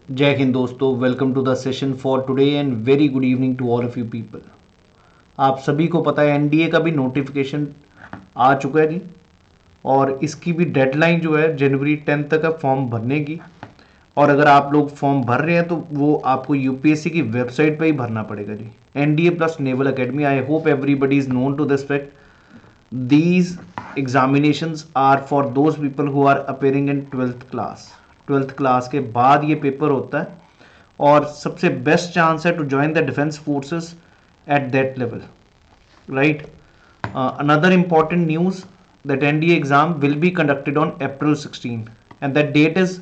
जय हिंद दोस्तों, welcome to the session for today and very good evening to all of you people. आप सभी को पता है एनडीए का भी नोटिफिकेशन आ चुका है जी, और इसकी भी डेडलाइन जो है जनवरी 10 तक है फॉर्म भरने की। और अगर आप लोग फॉर्म भर रहे हैं तो वो आपको यूपीएससी की वेबसाइट पे ही भरना पड़ेगा जी। NDA plus naval academy, I hope everybody is known to this fact. These examinations are for those people who are appearing in 12th class। 12th class के बाद ये पेपर होता है और सबसे बेस्ट चांस है to join the defence forces at that level, right. Another important news that NDA exam will be conducted on April 16 and that date is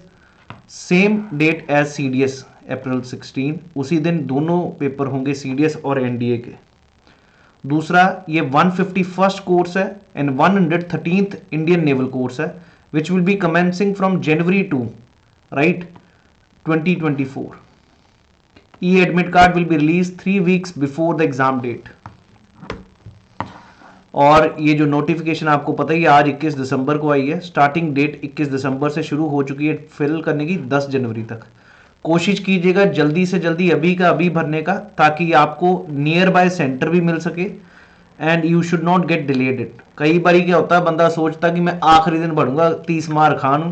same date as CDS April 16। उसी दिन दोनों paper होंगे CDS और NDA के। दूसरा, ये 151st course है and 113th Indian naval course है which will be commencing from January 2, right, 2024। E admit card will be release 3 weeks before the exam date. और ये जो नोटिफिकेशन आपको पता ही है आज 21 दिसंबर को आई है। स्टार्टिंग डेट 21 दिसंबर से शुरू हो चुकी है फिल करने की 10 जनवरी तक। कोशिश कीजिएगा जल्दी से जल्दी अभी का अभी भरने का, ताकि आपको नियर बाय सेंटर भी मिल सके and you should not gate delayed it. कई बार क्या होता है, बंदा सोचता कि मैं आखिरी दिन भरूंगा, 30 मार खान हूं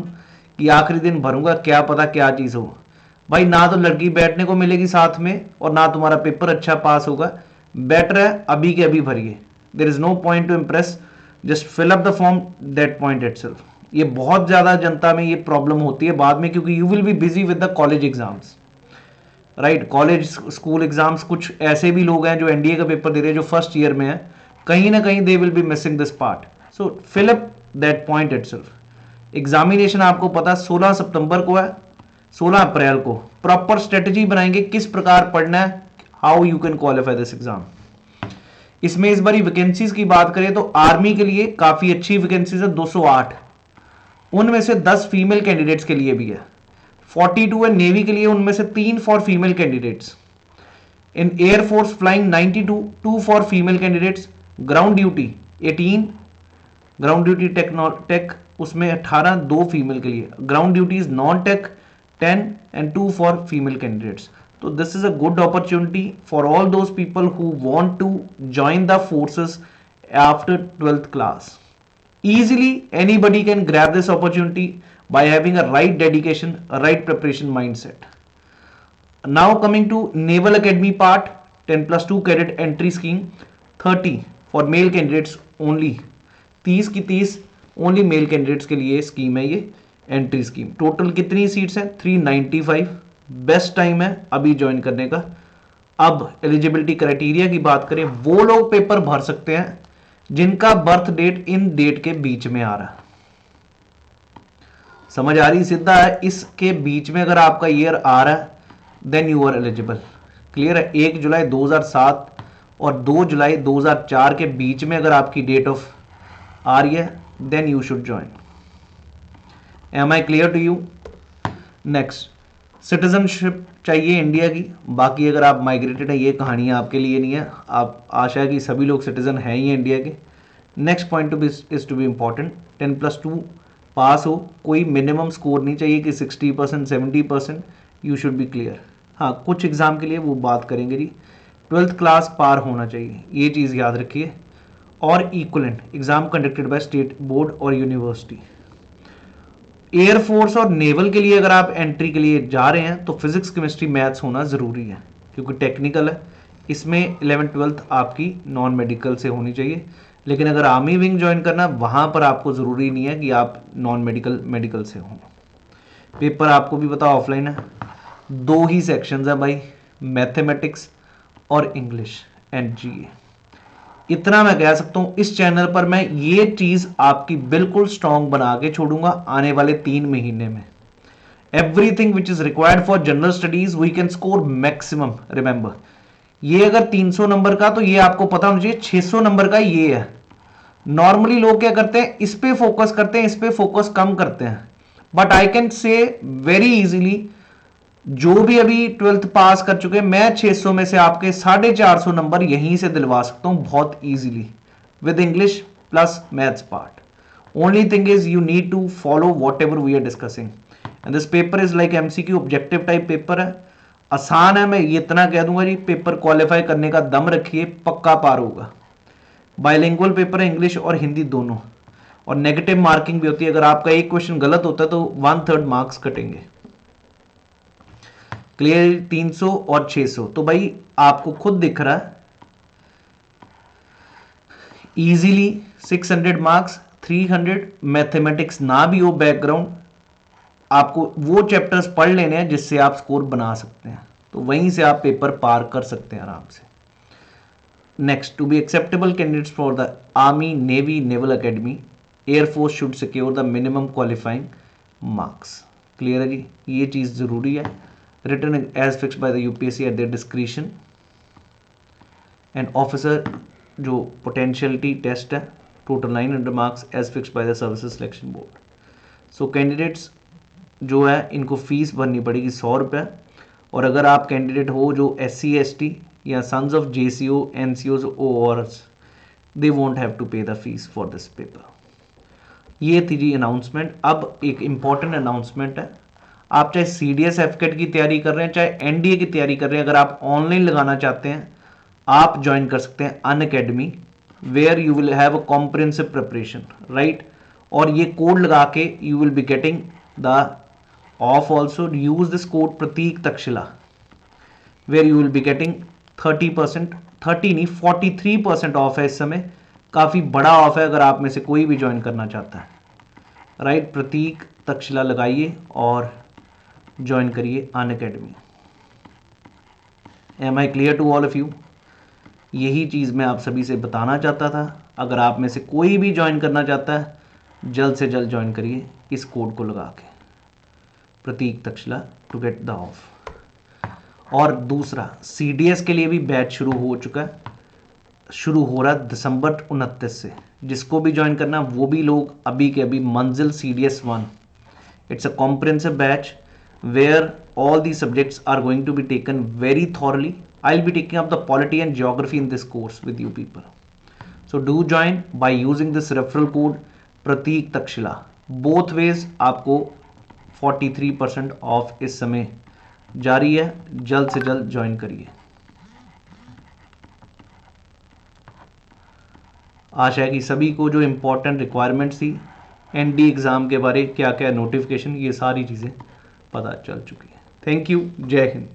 कि आखिरी दिन भरूंगा, क्या पता क्या चीज़ हो। भाई ना तो लड़की बैठने को मिलेगी साथ में और ना तुम्हारा पेपर अच्छा पास होगा। बेटर है अभी के अभी भरिए। There is no point to impress, just fill up the form that point itself. ये बहुत ज्यादा जनता में ये प्रॉब्लम होती है बाद में, क्योंकि you will be busy with the college exams, right. College school exams, कुछ ऐसे भी लोग हैं जो एनडीए का पेपर दे रहे हैं जो फर्स्ट ईयर में है, कहीं ना कहीं they will be missing this part. So fill up that point itself. Examination आपको पता 16 सितंबर को है, 16 अप्रैल को प्रॉपर स्ट्रेटजी बनाएंगे किस प्रकार पढ़ना है, how you can qualify this exam. इसमें इस बारी वैकेंसीज की बात करें तो आर्मी के लिए काफी अच्छी वैकेंसीज है 208, उनमें से 10 फीमेल कैंडिडेट्स के लिए भी है। 42 है नेवी के लिए, उनमें से 3 फॉर फीमेल कैंडिडेट्स। इन एयरफोर्स force 92, 2 for female candidates. Ground duty 18, ground duty tech उसमें 18, 2 फीमेल के लिए। Ground duty is non tech 10 and 2 for female candidates. तो this is a good opportunity for all those people who want to join the forces after 12th class। Easily anybody can grab this opportunity by having a right dedication, a right preparation mindset. Now coming to Naval Academy part, 10+2 cadet entry scheme, 30 for male candidates only। 30 की 30 only male candidates के लिए scheme है ये entry scheme. Total कितनी seats हैं? 395। Best time है अभी join करने का। अब एलिजिबिलिटी क्राइटेरिया की बात करें, वो लोग पेपर भर सकते हैं जिनका बर्थ डेट इन डेट के बीच में आ रहा है। समझ आ रही? सीधा है, इसके बीच में अगर आपका ईयर आ रहा है then you are eligible. Clear है? 1 जुलाई 2007 और 2 जुलाई 2004 के बीच में अगर आपकी डेट ऑफ आ रही है then you should join. Am I clear to you? Next, citizenship चाहिए इंडिया की। बाकी अगर आप माइग्रेटेड है ये कहानी आपके लिए नहीं है, आप आशा है कि सभी लोग सिटीजन हैं ही इंडिया के। Next point is to be important, 10+2 pass हो, कोई मिनिमम स्कोर नहीं चाहिए कि 60%, 70%, यू शुड बी क्लियर। हाँ, कुछ एग्जाम के लिए वो बात करेंगे जी, 12th क्लास पार होना चाहिए, ये चीज़ याद रखिए। और equivalent exam conducted by state board और यूनिवर्सिटी। एयरफोर्स और नेवल के लिए अगर आप एंट्री के लिए जा रहे हैं तो फिजिक्स केमिस्ट्री मैथ्स होना ज़रूरी है, क्योंकि टेक्निकल है। इसमें 11th 12th आपकी नॉन मेडिकल से होनी चाहिए। लेकिन अगर आर्मी विंग ज्वाइन करना, वहाँ पर आपको ज़रूरी नहीं है कि आप नॉन मेडिकल से हों। पेपर आपको भी पता ऑफलाइन है। 2 ही सेक्शंस हैं भाई, मैथमेटिक्स और इंग्लिश एंड जीए। इतना मैं कह सकता हूं, इस चैनल पर मैं ये चीज आपकी बिल्कुल स्ट्रांग बना के छोड़ूंगा आने वाले 3 महीने में। Everything which is required for general studies we can score maximum. Remember, ये अगर 300 नंबर का, तो ये आपको पता होना चाहिए 600 नंबर का ये है। नॉर्मली लोग क्या करते हैं, इस पे फोकस करते हैं, इस पे फोकस कम करते हैं। But I can say very easily, जो भी अभी 12th पास कर चुके हैं, मैं 600 में से आपके 450 नंबर यहीं से दिलवा सकता हूं बहुत easily with English plus maths part. Only thing is you need to follow whatever we are discussing and this paper is like MCQ, objective type paper है, आसान है। मैं ये इतना कह दूंगा जी, पेपर क्वालिफाई करने का दम रखिए, पक्का पार होगा। बाइलिंगुअल पेपर है, इंग्लिश और हिंदी दोनों, और नेगेटिव मार्किंग भी होती है। अगर आपका एक क्वेश्चन गलत होता है तो 1/3 मार्क्स कटेंगे। क्लियर? 300 और 600, तो भाई आपको खुद दिख रहा है इजीली 600 मार्क्स, 300 मैथमेटिक्स ना भी हो बैकग्राउंड, आपको वो चैप्टर्स पढ़ लेने हैं जिससे आप स्कोर बना सकते हैं, तो वहीं से आप पेपर पार कर सकते हैं आराम से। Next, to be acceptable candidates for the army, navy, naval academy, air force should secure the minimum qualifying marks. Clear है जी, ये चीज़ ज़रूरी है। Written as fixed by the UPSC at their discretion, and officer जो पोटेंशियलिटी टेस्ट है, total 900 marks as fixed by the services selection board. So candidates जो है इनको फीस भरनी पड़ेगी 100 रुपये, और अगर आप कैंडिडेट हो जो SC ST या sons of JCO, NCOs, ORs, they won't have to pay the fees for this paper. ये थी जी अनाउंसमेंट। अब एक इम्पॉर्टेंट अनाउंसमेंट है, आप चाहे CDS FCAT की तैयारी कर रहे हैं, चाहे NDA की तैयारी कर रहे हैं, अगर आप ऑनलाइन लगाना चाहते हैं आप ज्वाइन कर सकते हैं Unacademy, where you will have a comprehensive preparation, right. और ये कोड लगा के you will be getting the off also, use this code Prateek Takshashila, where you will be getting 30%, 30 नहीं 43% ऑफ है इस समय, काफ़ी बड़ा ऑफ है अगर आप में से कोई भी ज्वाइन करना चाहता है, राइट। प्रतीक तक्षशिला लगाइए और ज्वाइन करिए Unacademy. Am I clear to all of you? यही चीज़ मैं आप सभी से बताना चाहता था। अगर आप में से कोई भी ज्वाइन करना चाहता है जल्द से जल्द ज्वाइन करिए इस कोड को लगा के, Prateek Takshashila, to get the off. और दूसरा, CDS के लिए भी बैच शुरू हो चुका है, शुरू हो रहा है दिसंबर 29 से। जिसको भी ज्वाइन करना वो भी लोग अभी के अभी मंजिल CDS 1, it's a comprehensive batch where all the subjects are going to be taken very thoroughly. I'll be taking up the polity and geography in this course with you people. So do join by using this referral code Prateek Takshila. Both ways आपको 43% of इस समय जारी है, जल्द से जल्द join करिए। आशा है कि सभी को जो इम्पोर्टेंट रिक्वायरमेंट्स थी ND एग्ज़ाम के बारे, क्या क्या नोटिफिकेशन, ये सारी चीज़ें पता चल चुकी है। थैंक यू, जय हिंद।